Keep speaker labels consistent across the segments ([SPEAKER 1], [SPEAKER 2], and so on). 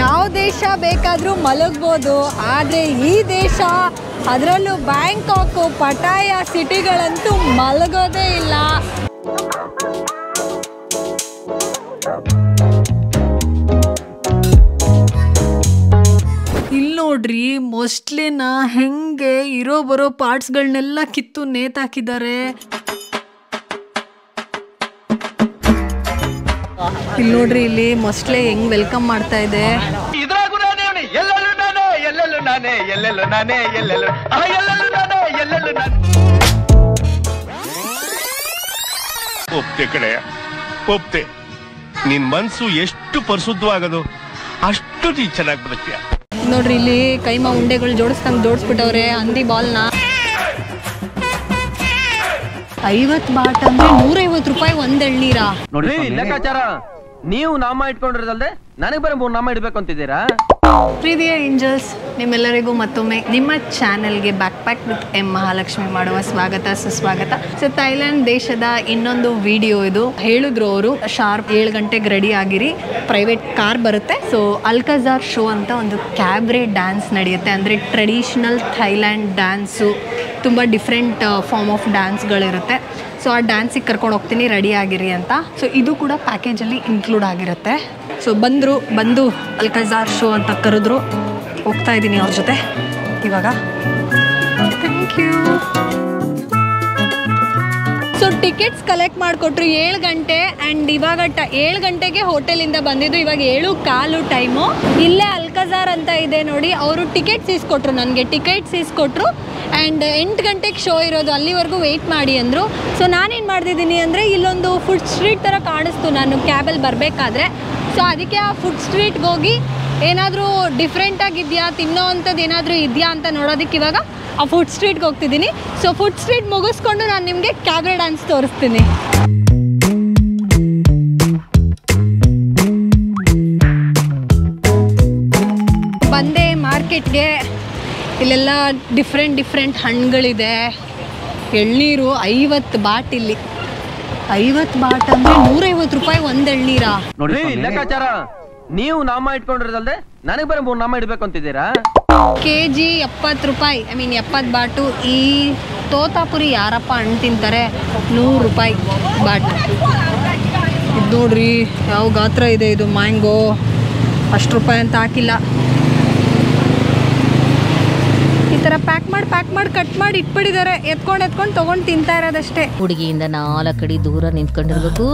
[SPEAKER 1] ಯಾವ ದೇಶ ಬೇಕಾದರೂ ಮಲಗ್ಬೋದು, ಆದರೆ ಈ ದೇಶ ಅದರಲ್ಲೂ ಬ್ಯಾಂಕಾಕು ಪಟಾಯ ಸಿಟಿಗಳಂತೂ ಮಲಗೋದೇ ಇಲ್ಲ. ಇಲ್ಲಿ ನೋಡ್ರಿ ಮೊಸ್ಟ್ಲಿನ ಹೆಂಗೆ ಇರೋ ಬರೋ ಪಾರ್ಟ್ಸ್ಗಳನ್ನೆಲ್ಲ ಕಿತ್ತು ನೇತಾಕಿದ್ದಾರೆ. ಇಲ್ಲಿ ನೋಡ್ರಿ ಇಲ್ಲಿ ಮೊಸ್ಟ್ಲೆ ಹೆಂಗ್ ವೆಲ್ಕಮ್ ಮಾಡ್ತಾ ಇದೆ.
[SPEAKER 2] ಒಪ್ತೆ ಕಡೆ ಒಪ್ತೆ. ನಿನ್ ಮನ್ಸು ಎಷ್ಟು ಪರಿಶುದ್ಧವಾಗದು ಅಷ್ಟು ನೀ ಚೆನ್ನಾಗಿ ಬದುಕ್ತೀಯ.
[SPEAKER 1] ನೋಡ್ರಿ ಇಲ್ಲಿ ಕೈಮಾ ಉಂಡೆಗಳು ಜೋಡಿಸ್ಬಿಟ್ಟವ್ರೆ ಹಂದಿ ಬಾಲ್ನ. 50 ಬಾಟ್ ಅಂದ್ರೆ 150 ರೂಪಾಯಿ ಒಂದ್ ಎಳ್ನೀರ.
[SPEAKER 3] ನೋಡ್ರಿ ಲೆಕ್ಕಾಚಾರ ನೀವು ನಾಮ ಇಟ್ಕೊಂಡಿರೋದಲ್ದೆ ನನಗೆ ಬರೀ 3 ನಾಮ ಇಡ್ಬೇಕು ಅಂತಿದ್ದೀರಾ?
[SPEAKER 1] ಪ್ರೀತಿಯ ಏಂಜಲ್ಸ್, ನಿಮ್ಮೆಲ್ಲರಿಗೂ ಮತ್ತೊಮ್ಮೆ ನಿಮ್ಮ ಚಾನೆಲ್ಗೆ back pack with M Mahalakshmi ಮಾಡುವ ಸ್ವಾಗತ ಸುಸ್ವಾಗತ. ಸೊ ಥೈಲ್ಯಾಂಡ್ ದೇಶದ ಇನ್ನೊಂದು ವಿಡಿಯೋ ಇದು. ಹೇಳಿದ್ರು ಅವರು ಶಾರ್ಪ್ 7 ಗಂಟೆಗೆ ರೆಡಿ ಆಗಿರಿ, ಪ್ರೈವೇಟ್ ಕಾರ್ ಬರುತ್ತೆ. ಸೊ ಅಲ್ಕಜಾರ್ ಶೋ ಅಂತ ಒಂದು ಕ್ಯಾಬ್ರೆ ಡ್ಯಾನ್ಸ್ ನಡೆಯುತ್ತೆ. ಅಂದರೆ ಟ್ರೆಡಿಷ್ನಲ್ ಥೈಲ್ಯಾಂಡ್ ಡ್ಯಾನ್ಸು, ತುಂಬ ಡಿಫ್ರೆಂಟ್ ಫಾರ್ಮ್ ಆಫ್ ಡ್ಯಾನ್ಸ್ಗಳಿರುತ್ತೆ. ಸೊ ಆ ಡ್ಯಾನ್ಸಿಗೆ ಕರ್ಕೊಂಡು ಹೋಗ್ತೀನಿ, ರೆಡಿ ಆಗಿರಿ ಅಂತ. ಸೊ ಇದು ಕೂಡ ಪ್ಯಾಕೇಜಲ್ಲಿ ಇನ್ಕ್ಲೂಡ್ ಆಗಿರುತ್ತೆ. ಸೊ ಬಂದು ಅಲ್ಕಜಾರ್ ಶೋ ಅಂತ ಕರೆದ್ರು, ಹೋಗ್ತಾ ಇದ್ದೀನಿ ಅವ್ರ ಜೊತೆ ಇವಾಗ. Thank you. So tickets collect ಮಾಡಿಕೊಟ್ರು 7 ಗಂಟೆ ಆ್ಯಂಡ್ ಇವಾಗ 7 ಗಂಟೆಗೆ ಹೋಟೆಲಿಂದ ಬಂದಿದ್ದು, ಇವಾಗ 7:15 ಟೈಮು. ಇಲ್ಲೇ ಅಲ್ಕಜಾರ್ ಅಂತ ಇದೆ ನೋಡಿ, ಅವರು ಟಿಕೆಟ್ಸ್ ಇಸ್ಕೊಟ್ರು, ನನಗೆ ಟಿಕೆಟ್ಸ್ ಇಸ್ಕೊಟ್ರು. ಆ್ಯಂಡ್ 8 ಗಂಟೆಗೆ ಶೋ ಇರೋದು, ಅಲ್ಲಿವರೆಗೂ ವೆಯ್ಟ್ ಮಾಡಿ ಅಂದರು. ಸೊ ನಾನೇನು ಮಾಡ್ತಿದ್ದೀನಿ ಅಂದರೆ ಇಲ್ಲೊಂದು ಫುಡ್ ಸ್ಟ್ರೀಟ್ ಥರ ಕಾಣಿಸ್ತು ನಾನು ಕ್ಯಾಬಲ್ಲಿ ಬರಬೇಕಾದ್ರೆ. ಸೊ ಅದಕ್ಕೆ ಆ ಫುಡ್ ಸ್ಟ್ರೀಟ್ಗೆ ಹೋಗಿ ಏನಾದರೂ ಡಿಫ್ರೆಂಟಾಗಿದೆಯಾ, ತಿನ್ನೋ ಅಂಥದ್ದು ಏನಾದರೂ ಇದೆಯಾ ಅಂತ ನೋಡೋದಕ್ಕೆ ಇವಾಗ ಆ ಫುಡ್ ಸ್ಟ್ರೀಟ್ಗೆ ಹೋಗ್ತಿದ್ದೀನಿ. ಸೊ ಫುಡ್ ಸ್ಟ್ರೀಟ್ ಮುಗಿಸ್ಕೊಂಡು ನಾನು ನಿಮಗೆ ಕ್ಯಾಬ್ರೆ ಡ್ಯಾನ್ಸ್ ತೋರಿಸ್ತೀನಿ. ಬಂದೆ ಮಾರ್ಕೆಟ್ಗೆ. ಇಲ್ಲೆಲ್ಲ ಡಿಫ್ರೆಂಟ್ ಹಣ್ಣುಗಳಿದೆ. ಎಳ್ನೀರು 50 ಬಾಟ್, ಇಲ್ಲಿ 50 ಬಾಟ್ ಅಂದ್ರೆ 150 ರೂಪಾಯಿ ಒಂದ್ ಎಳ್ನೀರ.
[SPEAKER 3] ನೋಡ್ರಿ ಲೆಕ್ಕಾಚಾರ ನೀವು ನಾಮ ಇಟ್ಕೊಂಡಿರೋದಲ್ದೆ ನನಗೆ ಬರೀ 3 ನಾಮ ಇಡ್ಬೇಕು ಅಂತಿದ್ದೀರಾ?
[SPEAKER 1] ಕೆಜಿ 70 ರೂಪಾಯಿ, 70 ಬಾಟು. ಈ ತೋತಾಪುರಿ ಯಾರಪ್ಪ ಹಣ್ಣು ತಿಂತಾರೆ, 100 ರೂಪಾಯಿ ಬಾಟ್. ಇದು ನೋಡ್ರಿ ಯಾವ ಗಾತ್ರ ಇದೆ ಇದು, ಮ್ಯಾಂಗೋ. 10 ರೂಪಾಯಿ ಅಂತ ಹಾಕಿಲ್ಲ. ಈ ಥರ ಪ್ಯಾಕ್ ಮಾಡಿ ಕಟ್ ಮಾಡಿ ಇಟ್ಬಿಟ್ಟಿದ್ದಾರೆ. ಎತ್ಕೊಂಡು ತೊಗೊಂಡು ತಿಂತಾ ಇರೋದಷ್ಟೇ.
[SPEAKER 4] ಹುಡುಗಿಯಿಂದ 4 ಅಡಿ ದೂರ ನಿಂತ್ಕೊಂಡಿರ್ಬೇಕು,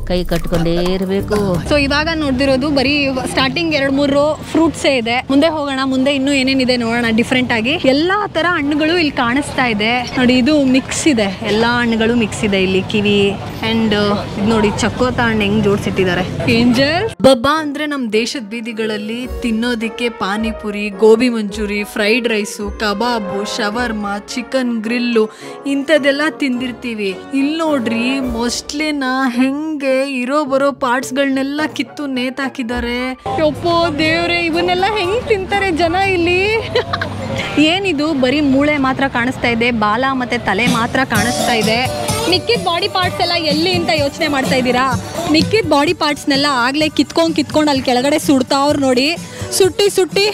[SPEAKER 4] ಕೈ ಕಟ್ಕೊಂಡೇ ಇರಬೇಕು.
[SPEAKER 1] ಸೊ ಇವಾಗ ನೋಡ್ದಿರೋದು ಬರೀ ಸ್ಟಾರ್ಟಿಂಗ್ 2-3 ಫ್ರೂಟ್ಸೇ ಇದೆ. ಮುಂದೆ ಹೋಗೋಣ, ಮುಂದೆ ಇನ್ನೂ ಏನೇನಿದೆ ನೋಡೋಣ ಡಿಫ್ರೆಂಟ್ ಆಗಿ. ಎಲ್ಲಾ ತರ ಹಣ್ಣುಗಳು ಇಲ್ಲಿ ಕಾಣಿಸ್ತಾ ಇದೆ ನೋಡಿ. ಇದು ಮಿಕ್ಸ್ ಇದೆ, ಎಲ್ಲಾ ಹಣ್ಣುಗಳು ಮಿಕ್ಸ್ ಇದೆ ಇಲ್ಲಿ. ಕಿವಿ ಅಂಡ್ ಇದು ನೋಡಿ ಚಕ್ಕೋತ ಹಣ್ಣು ಹೆಂಗ್ ಜೋಡಿಸಿಟ್ಟಿದ್ದಾರೆ. ಏಂಜಲ್ ಬಬ್ಬಾ ಅಂದ್ರೆ ನಮ್ ದೇಶದ ಬೀದಿಗಳಲ್ಲಿ ತಿನ್ನೋದಿಕ್ಕೆ ಪಾನಿಪುರಿ, ಗೋಬಿ ಮಂಚೂರಿ, ಫ್ರೈಡ್ ರೈಸು, ಕಬಾಬು, ಶವರ್ಮಾ, ಚಿಕನ್ ಗ್ರಿಲ್ಲು ಇಂಥದ್ದೆಲ್ಲ ತಿಂದಿರ್ತೀವಿ. ಇಲ್ಲಿ ನೋಡ್ರಿ ಮೊಸ್ಟ್ಲಿನ ಹೆಂಗೆ ಇರೋ ಬರೋ ಪಾರ್ಟ್ಸ್ಗಳನ್ನೆಲ್ಲ ಕಿತ್ತು ನೇತಾಕಿದ್ದಾರೆ. ಯಪ್ಪೋ ದೇವ್ರೆ, ಇವನ್ನೆಲ್ಲ ಹೆಂಗ್ ತಿಂತಾರೆ ಜನ ಇಲ್ಲಿ. ಏನಿದು ಬರೀ ಮೂಳೆ ಮಾತ್ರ ಕಾಣಿಸ್ತಾ ಇದೆ, ಬಾಲ ಮತ್ತೆ ತಲೆ ಮಾತ್ರ ಕಾಣಿಸ್ತಾ ಇದೆ. ಮಿಕ್ಕಿದ ಬಾಡಿ ಪಾರ್ಟ್ಸ್ ಎಲ್ಲ ಎಲ್ಲಿ ಅಂತ ಯೋಚನೆ ಮಾಡ್ತಾ ಇದ್ದೀರಾ? ಮಿಕ್ಕಿದ ಬಾಡಿ ಪಾರ್ಟ್ಸ್ನೆಲ್ಲ ಆಗ್ಲೇ ಕಿತ್ಕೊಂಡು ಅಲ್ಲಿ ಕೆಳಗಡೆ ಸುಡ್ತಾವ್ರು ನೋಡಿ. ಸುಟ್ಟಿ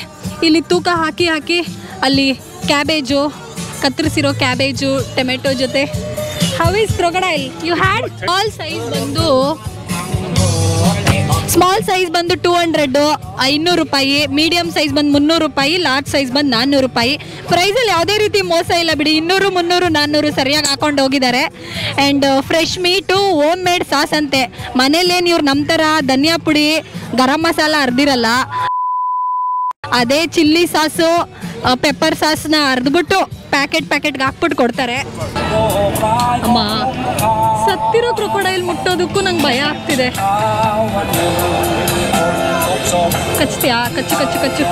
[SPEAKER 1] ಇಲ್ಲಿ ತೂಕ ಹಾಕಿ ಅಲ್ಲಿ ಕ್ಯಾಬೇಜು, ಕತ್ತರಿಸಿರೋ ಕ್ಯಾಬೇಜು, ಟೊಮೆಟೊ ಜೊತೆ. How is crocodile? You had small size ಬಂದು 200, 500 ರೂಪಾಯಿ. ಮೀಡಿಯಂ ಸೈಜ್ ಬಂದು 300 ರೂಪಾಯಿ. ಲಾರ್ಜ್ ಸೈಜ್ ಬಂದು 400 ರೂಪಾಯಿ. ಪ್ರೈಸಲ್ಲಿ ಯಾವುದೇ ರೀತಿ ಮೋಸ ಇಲ್ಲ ಬಿಡಿ. 200, 300, 400 ಸರಿಯಾಗಿ ಹಾಕೊಂಡು ಹೋಗಿದ್ದಾರೆ. And fresh meat, home made sauce ಅಂತೆ. ಮನೇಲೇನು ಇವ್ರು ನಮ್ಮ ಥರ ಧನಿಯಾ ಪುಡಿ, ಗರಂ ಮಸಾಲ ಅರ್ದಿರಲ್ಲ. ಅದೇ ಚಿಲ್ಲಿ ಸಾಸು, ಪೆಪ್ಪರ್ ಸಾಸ್ನ ಅರ್ದ್ಬಿಟ್ಟು ಪ್ಯಾಕೆಟ್ಗೆ ಹಾಕ್ಬಿಟ್ಟು ಕೊಡ್ತಾರೆ. ಅಮ್ಮ, ಸತ್ತಿರೋ ಕ್ರೊಕೊಡೈಲ್ ಮುಟ್ಟೋದಕ್ಕೂ ನಂಗೆ ಭಯ ಆಗ್ತಿದೆ. ಕಚ್ತೀಯಾ? ಕಚ್ಚು.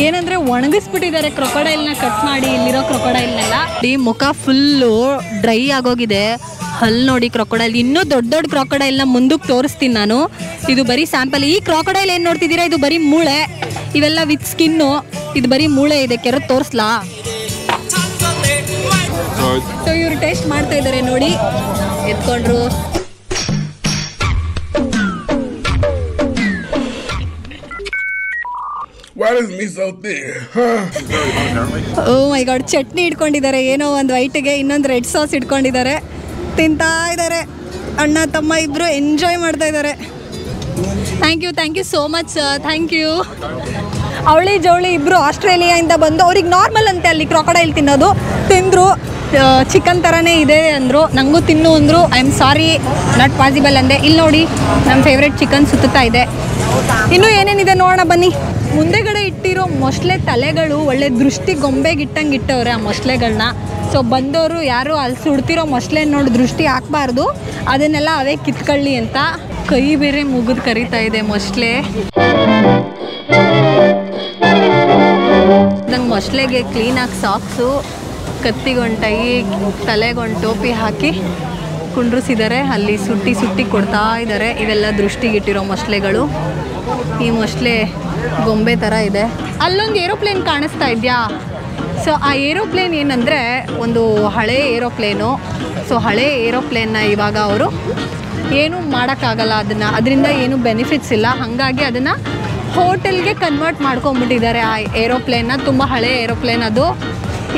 [SPEAKER 1] ಏನಂದ್ರೆ ಒಣಗಿಸ್ಬಿಟ್ಟಿದ್ದಾರೆ ಕ್ರೊಕೊಡೈಲ್ನ ಕಟ್ ಮಾಡಿ. ಇಲ್ಲಿರೋ ಕ್ರೊಕೊಡೈಲ್ನೆಲ್ಲ ಈ ಮುಖ ಫುಲ್ಲು ಡ್ರೈ ಆಗೋಗಿದೆ. ಹಲ್ ನೋಡಿ ಕ್ರೊಕೊಡೈಲ್. ಇನ್ನೂ ದೊಡ್ಡ ಕ್ರೊಕೊಡೈಲ್ನ ಮುಂದಕ್ಕೆ ತೋರಿಸ್ತೀನಿ ನಾನು. ಇದು ಬರೀ ಸ್ಯಾಂಪಲ್. ಈ ಕ್ರೊಕೊಡೈಲ್ ಏನು ನೋಡ್ತಿದ್ದೀರಾ, ಇದು ಬರೀ ಮೂಳೆ. ಇವೆಲ್ಲ ವಿತ್ ಸ್ಕಿನ್ನು. ಇದು ಬರೀ ಮೂಳೆ ಇದೆ. ಕೆರೆದು ತೋರಿಸ್ಲಾ? ಸೊ ಇವರು ಟೇಸ್ಟ್ ಮಾಡ್ತಾ ಇದ್ದಾರೆ ನೋಡಿ, ಎತ್ಕೊಂಡ್ರು.
[SPEAKER 5] Where is Miss Sauti?
[SPEAKER 1] Oh my god, chutney ಇಟ್ಕೊಂಡಿದ್ದಾರೆ, ಏನೋ ಒಂದು ವೈಟ್ಗೆ ಇನ್ನೊಂದು ರೆಡ್ ಸಾಸ್ ಇಟ್ಕೊಂಡಿದ್ದಾರೆ, ತಿಂತಾ ಇದ್ದಾರೆ. ಅಣ್ಣ ತಮ್ಮ ಇಬ್ಬರು ಎಂಜಾಯ್ ಮಾಡ್ತಾ ಇದ್ದಾರೆ. Thank you so much, thank you. ಅವಳಿ ಜವಳಿ ಇಬ್ಬರು ಆಸ್ಟ್ರೇಲಿಯಾದಿಂದ ಬಂದು, ಅವ್ರಿಗೆ ನಾರ್ಮಲ್ ಅಂತೆ ಅಲ್ಲಿ ಕ್ರಾಕೊಡೈಲ್ ತಿನ್ನೋದು, ತಿಂದರು. ಚಿಕನ್ ಥರನೇ ಇದೆ ಅಂದರು, ನನಗೂ ತಿನ್ನು ಅಂದರು. I am sorry, not possible ಅಂದೆ. ಇಲ್ಲಿ ನೋಡಿ ನಮ್ಮ ಫೇವ್ರೆಟ್ ಚಿಕನ್ ಸುತ್ತಾ ಇದೆ. ಇನ್ನೂ ಏನೇನಿದೆ ನೋಡೋಣ ಬನ್ನಿ. ಮುಂದೆಗಡೆ ಇಟ್ಟಿರೋ ಮೊಸಳೆ ತಲೆಗಳು ಒಳ್ಳೆ ದೃಷ್ಟಿ ಗೊಂಬೆಗೆ ಇಟ್ಟಂಗೆ ಇಟ್ಟವ್ರೆ ಆ ಮೊಸಳೆಗಳನ್ನ. ಸೊ ಬಂದವರು ಯಾರು ಅಲ್ಲಿ ಸುಡ್ತಿರೋ ಮೊಸಳೆ ನೋಡಿ ದೃಷ್ಟಿ ಹಾಕ್ಬಾರ್ದು, ಅದನ್ನೆಲ್ಲ ಅವೇ ಕಿತ್ಕೊಳ್ಳಿ ಅಂತ. ಕೈ ಬೇರೆ ಮುಗಿದು ಕರಿತಾ ಇದೆ ಮೊಸಳೆ. ನಂಗೆ ಮೊಸಳೆಗೆ ಕ್ಲೀನಾಗಿ ಸಾಕ್ಸು, ಕತ್ತಿಗೊಂದು ಟೈ, ತಲೆಗೊಂದು ಟೋಪಿ ಹಾಕಿ ಕುಂಡ್ರಿಸಿದ್ದಾರೆ. ಅಲ್ಲಿ ಸುಟ್ಟಿ ಕೊಡ್ತಾ ಇದ್ದಾರೆ. ಇವೆಲ್ಲ ದೃಷ್ಟಿಗಿಟ್ಟಿರೋ ಮೊಸಳೆಗಳು. ಈ ಮೊಸಳೆ ಗೊಂಬೆ ಥರ ಇದೆ. ಅಲ್ಲೊಂದು ಏರೋಪ್ಲೇನ್ ಕಾಣಿಸ್ತಾ ಇದೆಯಾ? ಸೊ ಆ ಏರೋಪ್ಲೇನ್ ಏನಂದರೆ ಒಂದು ಹಳೆ ಏರೋಪ್ಲೇನು. ಸೊ ಹಳೆ ಏರೋಪ್ಲೇನ್ನ ಇವಾಗ ಅವರು ಏನೂ ಮಾಡೋಕ್ಕಾಗಲ್ಲ, ಅದರಿಂದ ಏನೂ ಬೆನಿಫಿಟ್ಸ್ ಇಲ್ಲ. ಹಾಗಾಗಿ ಅದನ್ನು ಹೋಟೆಲ್ಗೆ ಕನ್ವರ್ಟ್ ಮಾಡ್ಕೊಂಬಿಟ್ಟಿದ್ದಾರೆ ಆ ಏರೋಪ್ಲೇನ್ನ. ತುಂಬ ಹಳೆ ಏರೋಪ್ಲೇನ್ ಅದು.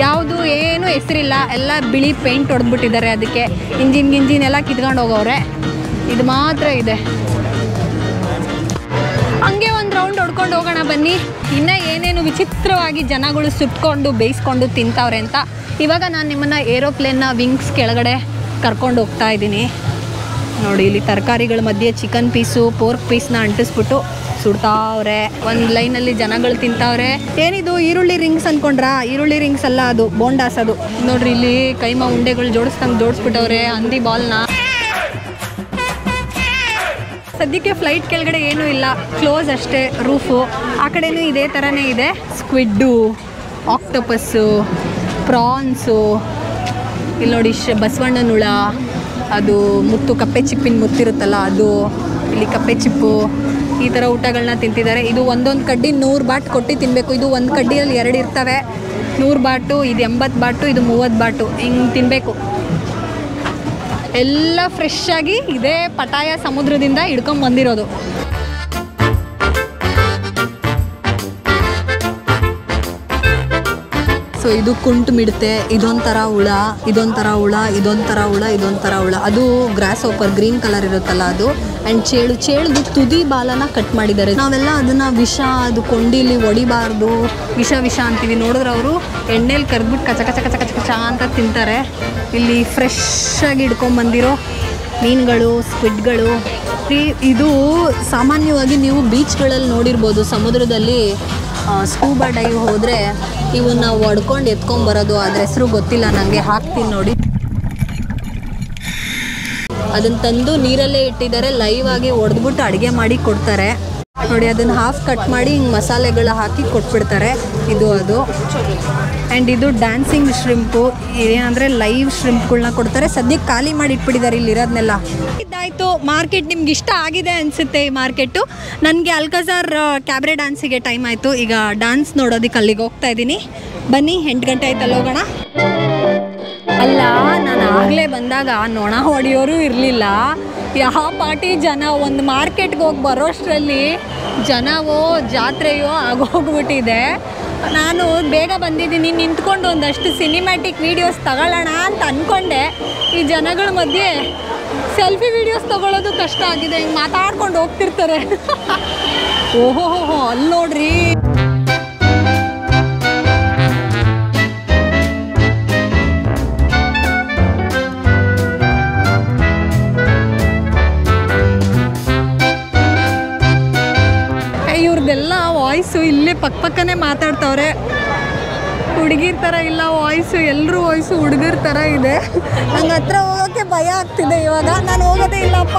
[SPEAKER 1] ಯಾವುದು ಏನೂ ಹೆಸರಿಲ್ಲ, ಎಲ್ಲ ಬಿಳಿ ಪೇಂಟ್ ಹೊಡೆದ್ಬಿಟ್ಟಿದ್ದಾರೆ. ಅದಕ್ಕೆ ಇಂಜಿನ್ ಎಲ್ಲ ಕಿತ್ಕೊಂಡು ಹೋಗವ್ರೆ. ಇದು ಮಾತ್ರ ಇದೆ. ಹಂಗೆ ಒಂದು ರೌಂಡ್ ಹೊಡ್ಕೊಂಡು ಹೋಗೋಣ ಬನ್ನಿ. ಇನ್ನೂ ಏನೇನು ವಿಚಿತ್ರವಾಗಿ ಜನಗಳು ಸುಟ್ಕೊಂಡು ಬೇಯಿಸ್ಕೊಂಡು ತಿಂತವ್ರೆ ಅಂತ. ಇವಾಗ ನಾನು ನಿಮ್ಮನ್ನು ಏರೋಪ್ಲೇನ್ನ ವಿಂಗ್ಸ್ ಕೆಳಗಡೆ ಕರ್ಕೊಂಡು ಹೋಗ್ತಾ ಇದ್ದೀನಿ. ನೋಡಿ, ಇಲ್ಲಿ ತರಕಾರಿಗಳ ಮಧ್ಯೆ ಚಿಕನ್ ಪೀಸು, ಪೋರ್ಕ್ ಪೀಸ್ನ ಅಂಟಿಸ್ಬಿಟ್ಟು ಸುಡ್ತಾವ್ರೆ. ಒಂದು ಲೈನಲ್ಲಿ ಜನಗಳು ತಿಂತಾವ್ರೆ. ಏನಿದು ಈರುಳ್ಳಿ ರಿಂಗ್ಸ್ ಅಂದ್ಕೊಂಡ್ರಾ? ಈರುಳ್ಳಿ ರಿಂಗ್ಸ್ ಅಲ್ಲ, ಅದು ಬೋಂಡಾಸ್. ಅದು ನೋಡ್ರಿ, ಇಲ್ಲಿ ಕೈಮಾ ಉಂಡೆಗಳು ಜೋಡಿಸ್ಬಿಟ್ಟವ್ರೆ ಹಂದಿ ಬಾಲ್ನ. ಸದ್ಯಕ್ಕೆ ಫ್ಲೈಟ್ ಕೆಳಗಡೆ ಏನೂ ಇಲ್ಲ, ಕ್ಲೋಸ್ ಅಷ್ಟೇ ರೂಫು. ಆ ಕಡೆನೂ ಇದೇ ಥರನೇ ಇದೆ. ಸ್ಕ್ವಿಡ್ಡು, ಆಕ್ಟೋಪಸ್ಸು, ಪ್ರಾನ್ಸು, ಇಲ್ಲಿ ನೋಡಿ ಬಸವಣ್ಣನ ಹುಳ, ಅದು ಮುತ್ತು, ಕಪ್ಪೆ ಚಿಪ್ಪಿನ ಮುತ್ತಿರುತ್ತಲ್ಲ ಅದು, ಇಲ್ಲಿ ಕಪ್ಪೆ ಚಿಪ್ಪು, ಈ ಥರ ಊಟಗಳನ್ನ ತಿಂತಿದ್ದಾರೆ. ಇದು ಒಂದೊಂದು ಕಡ್ಡಿ 100 ಬಾಟ್ ಕೊಟ್ಟು ತಿನ್ನಬೇಕು. ಇದು ಒಂದು ಕಡ್ಡಿಯಲ್ಲಿ 2 ಇರ್ತವೆ. 100 ಬಾಟು, ಇದು 80 ಬಾಟು, ಇದು 30 ಬಾಟು, ಹಿಂಗೆ ತಿನ್ನಬೇಕು. ಎಲ್ಲ ಫ್ರೆಶ್ ಆಗಿ ಇದೇ ಪಟಾಯ ಸಮುದ್ರದಿಂದ ಹಿಡ್ಕೊಂಡು ಬಂದಿರೋದು. ಸೊ ಇದು ಕುಂಟು ಮಿಡತೆ, ಇದೊಂಥರ ಹುಳ, ಇದೊಂಥರ ಹುಳ, ಇದೊಂಥರ ಹುಳ, ಇದೊಂಥರ ಹುಳ. ಅದು ಗ್ರಾಸ್ ಓಪರ್ ಗ್ರೀನ್ ಕಲರ್ ಇರುತ್ತಲ್ಲ ಅದು. ಆ್ಯಂಡ್ ಚೇಳುದು ತುದಿ ಬಾಲನ ಕಟ್ ಮಾಡಿದ್ದಾರೆ. ನಾವೆಲ್ಲ ಅದನ್ನು ವಿಷ, ಅದು ಕೊಂಡಿಲಿ ಹೊಡಿಬಾರ್ದು, ವಿಷ ಅಂತೀವಿ. ನೋಡಿದ್ರೆ ಅವರು ಎಣ್ಣೆಲಿ ಕರೆದ್ಬಿಟ್ಟು ಕಚ ಕಚ ಕಚ ಕಚ ಕಚ ಅಂತ ತಿಂತಾರೆ. ಇಲ್ಲಿ ಫ್ರೆಶ್ ಆಗಿ ಹಿಡ್ಕೊಂಬಂದಿರೋ ಮೀನುಗಳು, ಸ್ಕ್ವಿಡ್ಗಳು. ಇದು ಸಾಮಾನ್ಯವಾಗಿ ನೀವು ಬೀಚ್ಗಳಲ್ಲಿ ನೋಡಿರ್ಬೋದು. ಸಮುದ್ರದಲ್ಲಿ ಸ್ಕೂಬಾ ಡೈವ್ ಹೋದರೆ ಇವನ್ನ ಹೊಡ್ಕೊಂಡು ಎತ್ಕೊಂಬರೋದು. ಅದ್ರ ಹೆಸರು ಗೊತ್ತಿಲ್ಲ ನನಗೆ, ಹಾಕ್ತೀನಿ ನೋಡಿ. ಅದನ್ನು ತಂದು ನೀರಲ್ಲೇ ಇಟ್ಟಿದ್ದಾರೆ. ಲೈವ್ ಆಗಿ ಹೊಡೆದ್ಬಿಟ್ಟು ಅಡುಗೆ ಮಾಡಿ ಕೊಡ್ತಾರೆ ನೋಡಿ. ಅದನ್ನು ಹಾಫ್ ಕಟ್ ಮಾಡಿ ಹಿಂಗೆ ಮಸಾಲೆಗಳು ಹಾಕಿ ಕೊಟ್ಬಿಡ್ತಾರೆ. ಇದು ಅದು. ಆ್ಯಂಡ್ ಇದು ಡ್ಯಾನ್ಸಿಂಗ್ ಶ್ರಿಂಪು. ಏನಂದರೆ ಲೈವ್ ಶ್ರಿಂಪ್ಗಳನ್ನ ಕೊಡ್ತಾರೆ. ಸದ್ಯಕ್ಕೆ ಖಾಲಿ ಮಾಡಿ ಇಟ್ಬಿಟ್ಟಿದ್ದಾರೆ ಇಲ್ಲಿರೋದನ್ನೆಲ್ಲ. ಇದಾಯಿತು. ಮಾರ್ಕೆಟ್ ನಿಮ್ಗೆ ಇಷ್ಟ ಆಗಿದೆ ಅನಿಸುತ್ತೆ ಈ ಮಾರ್ಕೆಟು. ನನಗೆ ಅಲ್ಕಜಾರ್ ಕ್ಯಾಬ್ರೆ ಡ್ಯಾನ್ಸಿಗೆ ಟೈಮ್ ಆಯಿತು. ಈಗ ಡ್ಯಾನ್ಸ್ ನೋಡೋದಕ್ಕೆ ಅಲ್ಲಿಗೆ ಹೋಗ್ತಾ ಇದ್ದೀನಿ. ಬನ್ನಿ, 8 ಗಂಟೆ ಆಯ್ತಲ್ಲ, ಹೋಗೋಣ. ಅಲ್ಲ, ನಾನು ಆಗಲೇ ಬಂದಾಗ ನೊಣ ಹೊಡೆಯೋರು ಇರಲಿಲ್ಲ. ಯಾವ ಪಾರ್ಟಿ ಜನ. ಒಂದು ಮಾರ್ಕೆಟ್ಗೆ ಹೋಗಿ ಬರೋಷ್ಟರಲ್ಲಿ ಜನವೋ ಜಾತ್ರೆಯೋ ಆಗೋಗ್ಬಿಟ್ಟಿದೆ. ನಾನು ಬೇಗ ಬಂದಿದ್ದೀನಿ, ನಿಂತ್ಕೊಂಡು ಒಂದಷ್ಟು ಸಿನಿಮ್ಯಾಟಿಕ್ ವೀಡಿಯೋಸ್ ತಗೊಳ್ಳೋಣ ಅಂತ ಅಂದ್ಕೊಂಡೆ. ಈ ಜನಗಳ ಮಧ್ಯೆ ಸೆಲ್ಫಿ ವೀಡಿಯೋಸ್ ತಗೊಳ್ಳೋದು ಕಷ್ಟ ಆಗಿದೆ. ಹಿಂಗೆ ಮಾತಾಡ್ಕೊಂಡು ಹೋಗ್ತಿರ್ತಾರೆ. ಓಹೋ, ಅಲ್ಲಿ ನೋಡ್ರಿ. ಇವ್ರದ್ದೆಲ್ಲ ವಾಯ್ಸು ಇಲ್ಲೇ ಪಕ್ಕನೇ ಮಾತಾಡ್ತವ್ರೆ. ಹುಡುಗಿರ ಥರ ಇಲ್ಲ ವಾಯ್ಸು, ಎಲ್ಲರೂ ವಾಯ್ಸು ಹುಡುಗರ ಥರ ಇದೆ. ನಂಗೆ ಹತ್ರ ಹೋಗೋಕ್ಕೆ ಭಯ ಆಗ್ತಿದೆ ಇವಾಗ. ನಾನು ಹೋಗೋದೇ ಇಲ್ಲಪ್ಪ.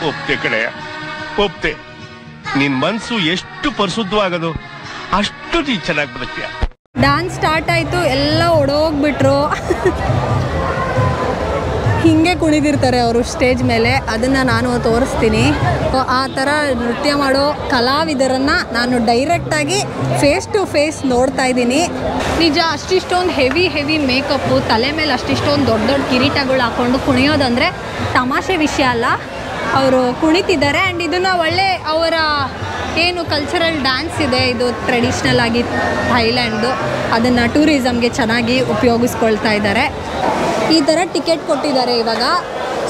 [SPEAKER 2] ಒಪ್ತೆ ಕಡೆ ಒಪ್ತೆ. ನಿನ್ ಮನ್ಸು ಎಷ್ಟು ಪರಿಶುದ್ಧವಾಗದು ಅಷ್ಟು ನೀ ಚೆನ್ನಾಗಿ ಬದುಕ್ತೀಯ. ಡ್ಯಾನ್ಸ್
[SPEAKER 1] ಸ್ಟಾರ್ಟ್ ಆಯಿತು, ಎಲ್ಲ ಓಡೋಗ್ಬಿಟ್ರು. ಹಿಂಗೆ ಕುಣಿದಿರ್ತಾರೆ ಅವರು ಸ್ಟೇಜ್ ಮೇಲೆ, ಅದನ್ನು ನಾನು ತೋರಿಸ್ತೀನಿ. ಆ ಥರ ನೃತ್ಯ ಮಾಡೋ ಕಲಾವಿದರನ್ನು ನಾನು ಡೈರೆಕ್ಟಾಗಿ ಫೇಸ್ ಟು ಫೇಸ್ ನೋಡ್ತಾ ಇದ್ದೀನಿ. ನಿಜ ಅಷ್ಟಿಷ್ಟೊಂದು ಹೆವಿ ಮೇಕಪ್ಪು, ತಲೆ ಮೇಲೆ ಅಷ್ಟಿಷ್ಟೊಂದು ದೊಡ್ಡ ದೊಡ್ಡ ಕಿರೀಟಗಳು ಹಾಕ್ಕೊಂಡು ಕುಣಿಯೋದಂದರೆ ತಮಾಷೆ ವಿಷಯ ಅಲ್ಲ. ಅವರು ಕುಣಿತಿದ್ದಾರೆ. ಆ್ಯಂಡ್ ಇದನ್ನು ಒಳ್ಳೆ ಅವರ ಏನು ಕಲ್ಚರಲ್ ಡ್ಯಾನ್ಸ್ ಇದೆ, ಇದು ಟ್ರೆಡಿಷ್ನಲ್ ಆಗಿ ಥೈಲ್ಯಾಂಡು, ಅದನ್ನು ಟೂರಿಸಮ್ಗೆ ಚೆನ್ನಾಗಿ ಉಪಯೋಗಿಸ್ಕೊಳ್ತಾ ಇದ್ದಾರೆ. ಈ ಥರ ಟಿಕೆಟ್ ಕೊಟ್ಟಿದ್ದಾರೆ ಇವಾಗ.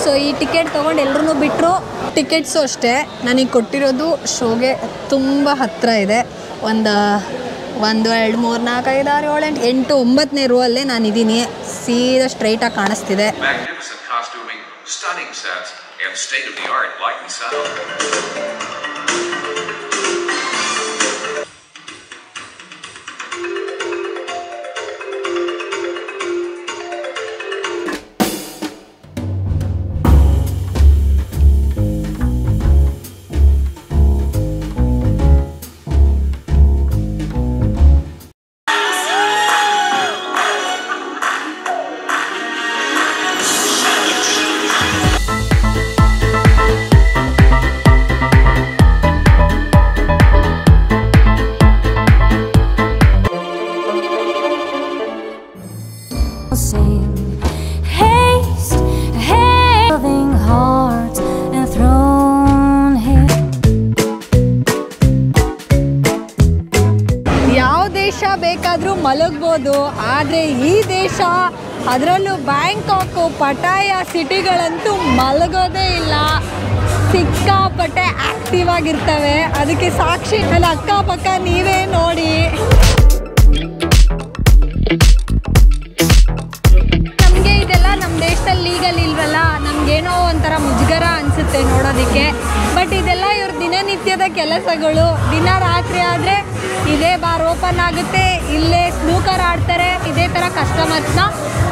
[SPEAKER 1] ಸೊ ಈ ಟಿಕೆಟ್ ತೊಗೊಂಡು ಎಲ್ಲರೂ ಬಿಟ್ಟರು. ಟಿಕೆಟ್ಸು ಅಷ್ಟೇ ನನಗೆ ಕೊಟ್ಟಿರೋದು ಶೋಗೆ ತುಂಬ ಹತ್ತಿರ ಇದೆ. 1 2 3 4 5 6 7 8 9ನೇ ರೋ ಅಲ್ಲೇ ನಾನಿದ್ದೀನಿ. ಸೀದಾ ಸ್ಟ್ರೈಟಾಗಿ ಕಾಣಿಸ್ತಿದೆ.
[SPEAKER 5] Stunning sets and state-of-the-art light and sound.
[SPEAKER 1] ಬೇಕಾದರೂ ಮಲಗ್ಬೋದು, ಆದರೆ ಈ ದೇಶ, ಅದರಲ್ಲೂ ಬ್ಯಾಂಕಾಕು, ಪಟಾಯ ಸಿಟಿಗಳಂತೂ ಮಲಗೋದೇ ಇಲ್ಲ. ಸಿಕ್ಕಾಪಟ್ಟೆ ಆ್ಯಕ್ಟಿವ್ ಆಗಿರ್ತವೆ. ಅದಕ್ಕೆ ಸಾಕ್ಷಿ ನನ್ನ ಅಕ್ಕಪಕ್ಕ ನೀವೇ ನೋಡಿ. ನಮಗೆ ಇದೆಲ್ಲ ನಮ್ಮ ದೇಶದಲ್ಲಿ ಲೀಗಲ್ ಇಲ್ವಲ್ಲ, ನಮಗೇನೋ ಒಂಥರ ಮುಜುಗರ ಅನಿಸುತ್ತೆ ನೋಡೋದಕ್ಕೆ. ಬಟ್ ಇದೆಲ್ಲ ಇವ್ರ ದಿನನಿತ್ಯದ ಕೆಲಸಗಳು. ದಿನ ರಾತ್ರಿ ಆದರೆ ಇದೇ ಬಾರ್ ಓಪನ್ ಆಗುತ್ತೆ, ಇಲ್ಲೇ ಸ್ನೂಕರ್ ಆಡ್ತಾರೆ, ಇದೇ ಥರ ಕಸ್ಟಮರ್ಸ್ನ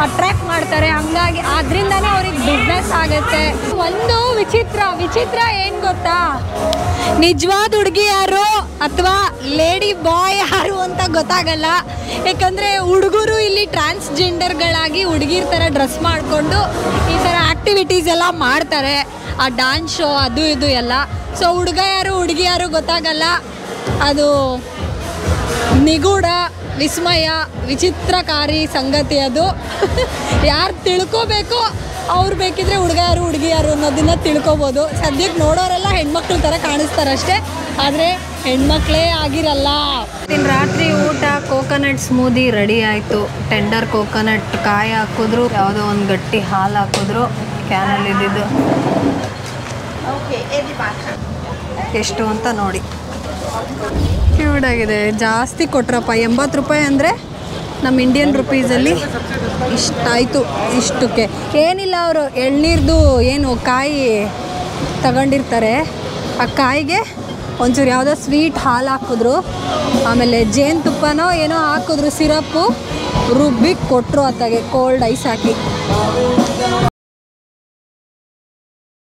[SPEAKER 1] ಅಟ್ರ್ಯಾಕ್ಟ್ ಮಾಡ್ತಾರೆ. ಹಾಗಾಗಿ ಅದರಿಂದನೇ ಅವ್ರಿಗೆ ಬಿಸ್ನೆಸ್ ಆಗುತ್ತೆ. ಒಂದು ವಿಚಿತ್ರ ಏನು ಗೊತ್ತಾ, ನಿಜವಾದ ಹುಡುಗಿ ಯಾರು ಅಥವಾ ಲೇಡಿ ಬಾಯ್ ಯಾರು ಅಂತ ಗೊತ್ತಾಗಲ್ಲ. ಯಾಕಂದರೆ ಹುಡುಗರು ಇಲ್ಲಿ ಟ್ರಾನ್ಸ್ಜೆಂಡರ್ಗಳಾಗಿ ಹುಡುಗಿರ ಥರ ಡ್ರೆಸ್ ಮಾಡಿಕೊಂಡು ಈ ಥರ ಆ್ಯಕ್ಟಿವಿಟೀಸ್ ಎಲ್ಲ ಮಾಡ್ತಾರೆ, ಆ ಡ್ಯಾನ್ಸ್ ಶೋ ಅದು ಇದು ಎಲ್ಲ. ಸೊ ಹುಡುಗ ಯಾರು ಹುಡುಗಿ ಯಾರು ಗೊತ್ತಾಗಲ್ಲ. ಅದು ನಿಗೂಢ, ವಿಸ್ಮಯ, ವಿಚಿತ್ರಕಾರಿ ಸಂಗತಿ ಅದು. ಯಾರು ತಿಳ್ಕೋಬೇಕು ಅವ್ರು ಬೇಕಿದ್ರೆ ಹುಡುಗ ಯಾರು ಹುಡುಗಿ ಯಾರು ಅನ್ನೋದನ್ನ ತಿಳ್ಕೊಬೋದು. ಸದ್ಯಕ್ಕೆ ನೋಡೋರೆಲ್ಲ ಹೆಣ್ಮಕ್ಳ ಥರ ಕಾಣಿಸ್ತಾರಷ್ಟೇ, ಆದರೆ ಹೆಣ್ಮಕ್ಳೇ ಆಗಿರಲ್ಲ. ರಾತ್ರಿ ಊಟ ಕೋಕೋನಟ್ ಸ್ಮೂದಿ ರೆಡಿ ಆಯಿತು. ಟೆಂಡರ್ ಕೋಕೋನಟ್ ಕಾಯಿ ಹಾಕಿದ್ರು, ಯಾವುದೋ ಒಂದು ಗಟ್ಟಿ ಹಾಲು ಹಾಕಿದ್ರು ಕ್ಯಾನಲ್ಲಿ ಇದ್ದಿದ್ದು. ಎಷ್ಟು ಅಂತ ನೋಡಿ. ಕ್ಯೂಟಾಗಿದೆ. ಜಾಸ್ತಿ ಕೊಟ್ರಪ್ಪ, 80 ರೂಪಾಯಿ ಅಂದರೆ ನಮ್ಮ ಇಂಡಿಯನ್ ರುಪೀಸಲ್ಲಿ ಇಷ್ಟಾಯಿತು. ಇಷ್ಟಕ್ಕೆ ಏನಿಲ್ಲ, ಅವರು ಎಳ್ನೀರ್ದು ಏನು ಕಾಯಿ ತಗೊಂಡಿರ್ತಾರೆ, ಆ ಕಾಯಿಗೆ ಒಂಚೂರು ಯಾವುದೋ ಸ್ವೀಟ್ ಹಾಲು ಹಾಕಿದ್ರು, ಆಮೇಲೆ ಜೇನುತುಪ್ಪನೋ ಏನೋ ಹಾಕಿದ್ರು, ಸಿರಪ್ಪು ರುಬ್ಬಿಗೆ ಕೊಟ್ಟರು. ಅತ್ತಾಗೆ ಕೋಲ್ಡ್ ಐಸ್ ಹಾಕಿ.